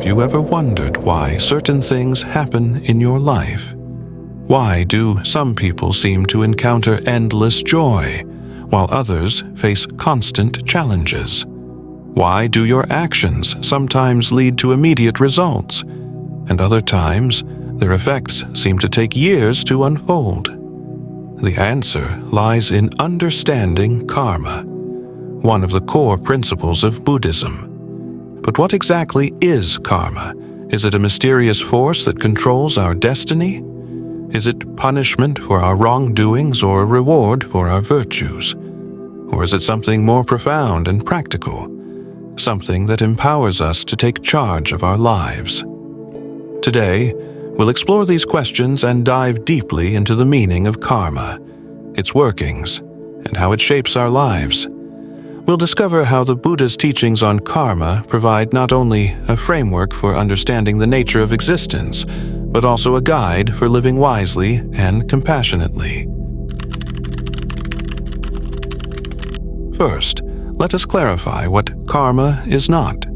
Have you ever wondered why certain things happen in your life? Why do some people seem to encounter endless joy, while others face constant challenges? Why do your actions sometimes lead to immediate results, and other times their effects seem to take years to unfold? The answer lies in understanding karma, one of the core principles of Buddhism. But what exactly is karma? Is it a mysterious force that controls our destiny? Is it punishment for our wrongdoings or a reward for our virtues? Or is it something more profound and practical, something that empowers us to take charge of our lives? Today, we'll explore these questions and dive deeply into the meaning of karma, its workings, and how it shapes our lives. We'll discover how the Buddha's teachings on karma provide not only a framework for understanding the nature of existence, but also a guide for living wisely and compassionately. First, let us clarify what karma is not.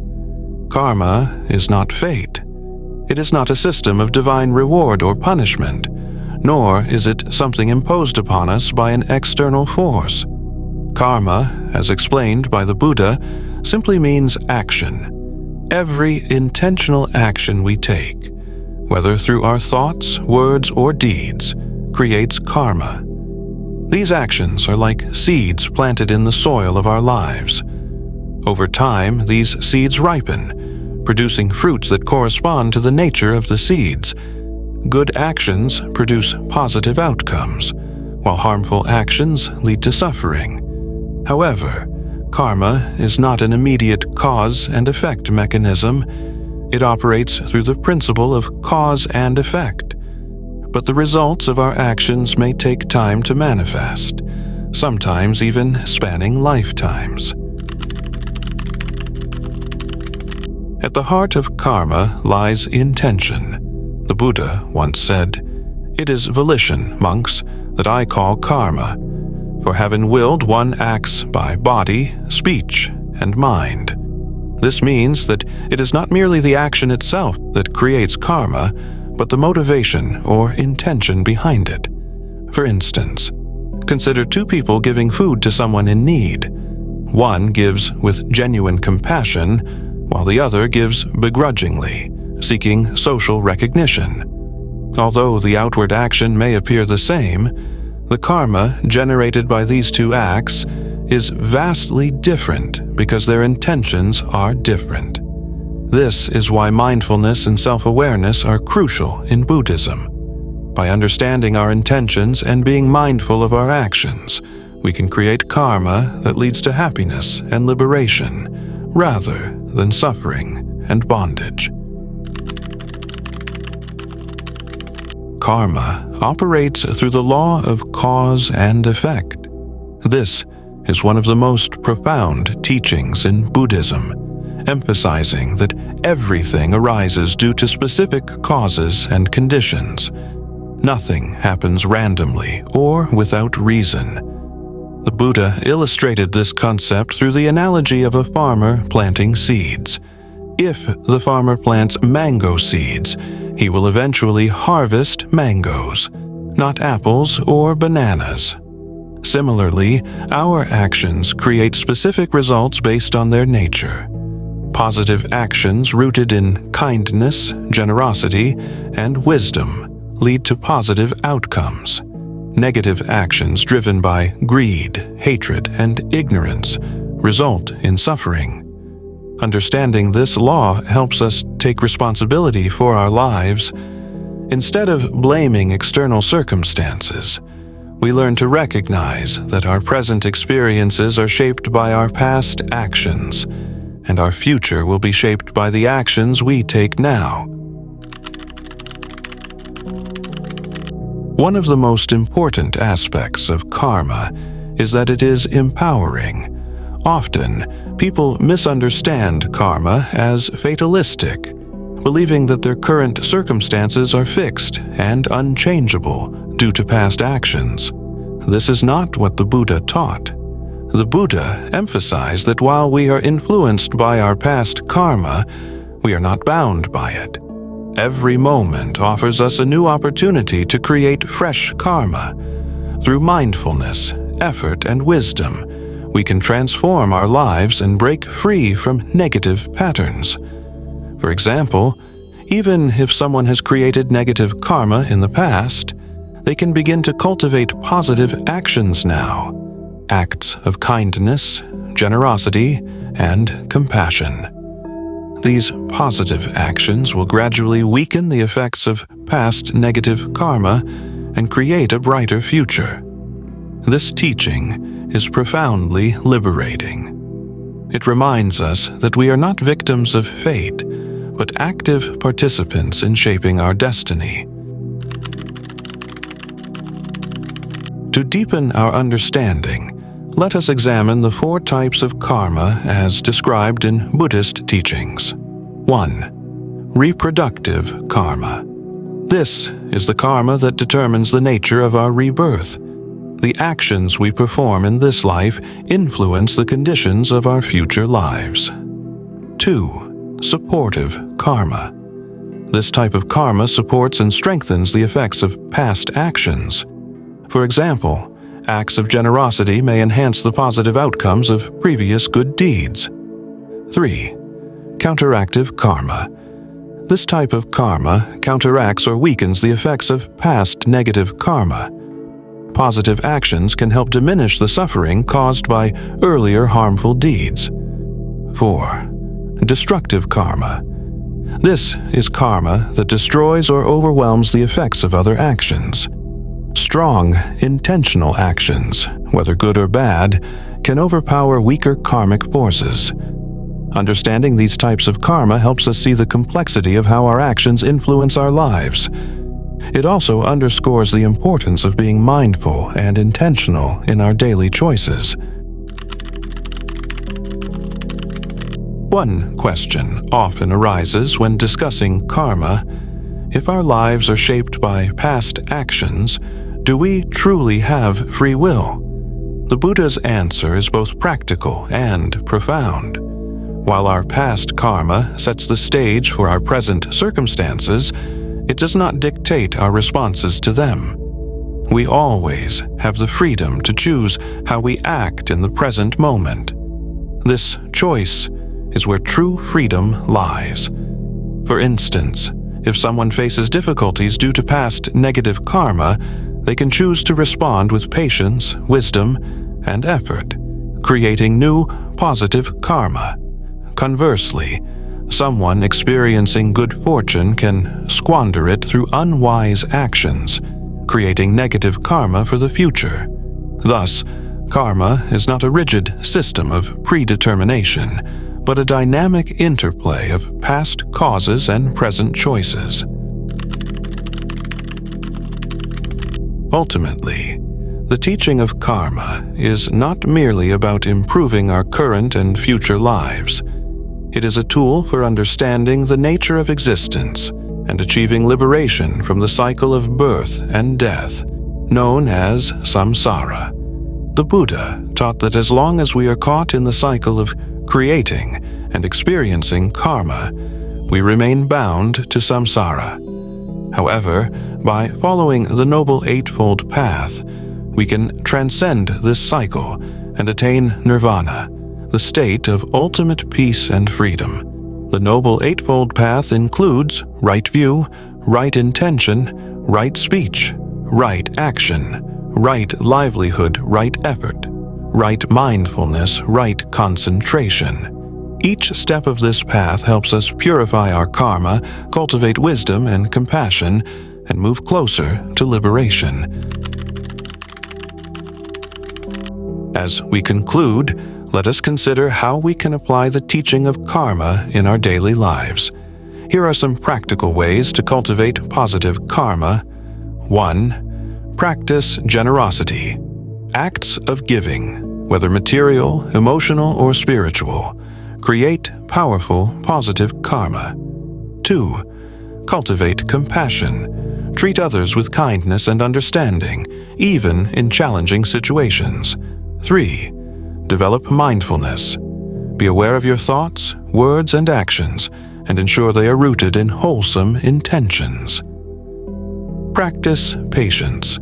Karma is not fate. It is not a system of divine reward or punishment, nor is it something imposed upon us by an external force. Karma, as explained by the Buddha, simply means action. Every intentional action we take, whether through our thoughts, words, or deeds, creates karma. These actions are like seeds planted in the soil of our lives. Over time, these seeds ripen, producing fruits that correspond to the nature of the seeds. Good actions produce positive outcomes, while harmful actions lead to suffering. However, karma is not an immediate cause and effect mechanism. It operates through the principle of cause and effect. But the results of our actions may take time to manifest, sometimes even spanning lifetimes. At the heart of karma lies intention. The Buddha once said, "It is volition, monks, that I call karma. For having willed, one acts by body, speech, and mind." This means that it is not merely the action itself that creates karma, but the motivation or intention behind it. For instance, consider two people giving food to someone in need. One gives with genuine compassion, while the other gives begrudgingly, seeking social recognition. Although the outward action may appear the same, the karma generated by these two acts is vastly different because their intentions are different. This is why mindfulness and self-awareness are crucial in Buddhism. By understanding our intentions and being mindful of our actions, we can create karma that leads to happiness and liberation, rather than suffering and bondage. Karma operates through the law of cause and effect. This is one of the most profound teachings in Buddhism, emphasizing that everything arises due to specific causes and conditions. Nothing happens randomly or without reason. The Buddha illustrated this concept through the analogy of a farmer planting seeds. If the farmer plants mango seeds, he will eventually harvest mangoes, not apples or bananas. Similarly, our actions create specific results based on their nature. Positive actions rooted in kindness, generosity, and wisdom lead to positive outcomes. Negative actions driven by greed, hatred, and ignorance result in suffering. Understanding this law helps us take responsibility for our lives. Instead of blaming external circumstances, we learn to recognize that our present experiences are shaped by our past actions, and our future will be shaped by the actions we take now. One of the most important aspects of karma is that it is empowering. Often, people misunderstand karma as fatalistic, believing that their current circumstances are fixed and unchangeable due to past actions. This is not what the Buddha taught. The Buddha emphasized that while we are influenced by our past karma, we are not bound by it. Every moment offers us a new opportunity to create fresh karma. Through mindfulness, effort, and wisdom, we can transform our lives and break free from negative patterns. For example, even if someone has created negative karma in the past, they can begin to cultivate positive actions now. Acts of kindness, generosity, and compassion. These positive actions will gradually weaken the effects of past negative karma and create a brighter future. This teaching is profoundly liberating. It reminds us that we are not victims of fate, but active participants in shaping our destiny. To deepen our understanding, let us examine the 4 types of karma as described in Buddhist teachings. 1. Reproductive karma. This is the karma that determines the nature of our rebirth. The actions we perform in this life influence the conditions of our future lives. 2. Supportive karma. This type of karma supports and strengthens the effects of past actions. For example, acts of generosity may enhance the positive outcomes of previous good deeds. 3. Counteractive karma. This type of karma counteracts or weakens the effects of past negative karma. Positive actions can help diminish the suffering caused by earlier harmful deeds. 4. Destructive karma. This is karma that destroys or overwhelms the effects of other actions. Strong, intentional actions, whether good or bad, can overpower weaker karmic forces. Understanding these types of karma helps us see the complexity of how our actions influence our lives. It also underscores the importance of being mindful and intentional in our daily choices. One question often arises when discussing karma: if our lives are shaped by past actions, do we truly have free will? The Buddha's answer is both practical and profound. While our past karma sets the stage for our present circumstances, it does not dictate our responses to them. We always have the freedom to choose how we act in the present moment. This choice is where true freedom lies. For instance, if someone faces difficulties due to past negative karma, they can choose to respond with patience, wisdom, and effort, creating new, positive karma. Conversely, someone experiencing good fortune can squander it through unwise actions, creating negative karma for the future. Thus, karma is not a rigid system of predetermination, but a dynamic interplay of past causes and present choices. Ultimately, the teaching of karma is not merely about improving our current and future lives. It is a tool for understanding the nature of existence and achieving liberation from the cycle of birth and death, known as samsara. The Buddha taught that as long as we are caught in the cycle of creating and experiencing karma, we remain bound to samsara. However, by following the Noble Eightfold Path, we can transcend this cycle and attain nirvana, the state of ultimate peace and freedom. The Noble Eightfold Path includes right view, right intention, right speech, right action, right livelihood, right effort, right mindfulness, right concentration. Each step of this path helps us purify our karma, cultivate wisdom and compassion, and move closer to liberation. As we conclude, let us consider how we can apply the teaching of karma in our daily lives. Here are some practical ways to cultivate positive karma. 1. Practice generosity. Acts of giving, whether material, emotional, or spiritual, create powerful positive karma. 2. Cultivate compassion. Treat others with kindness and understanding, even in challenging situations. 3. Develop mindfulness. Be aware of your thoughts, words, and actions, and ensure they are rooted in wholesome intentions. Practice patience.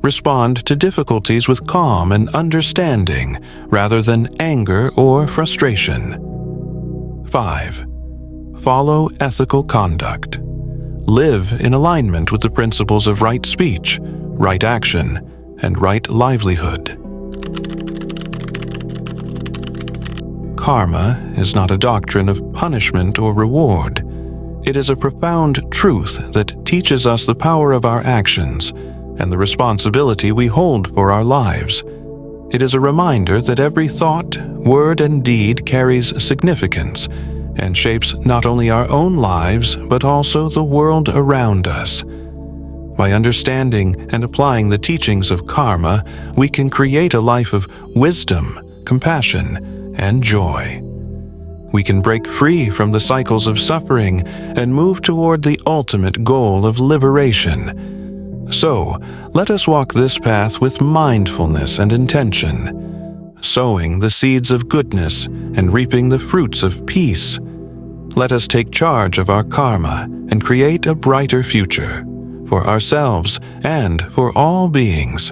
Respond to difficulties with calm and understanding rather than anger or frustration. 5. Follow ethical conduct. Live in alignment with the principles of right speech, right action, and right livelihood. Karma is not a doctrine of punishment or reward. It is a profound truth that teaches us the power of our actions and the responsibility we hold for our lives. It is a reminder that every thought, word, and deed carries significance and shapes not only our own lives but also the world around us. By understanding and applying the teachings of karma, we can create a life of wisdom, compassion, and joy. We can break free from the cycles of suffering and move toward the ultimate goal of liberation. So, let us walk this path with mindfulness and intention, sowing the seeds of goodness and reaping the fruits of peace. Let us take charge of our karma and create a brighter future for ourselves and for all beings.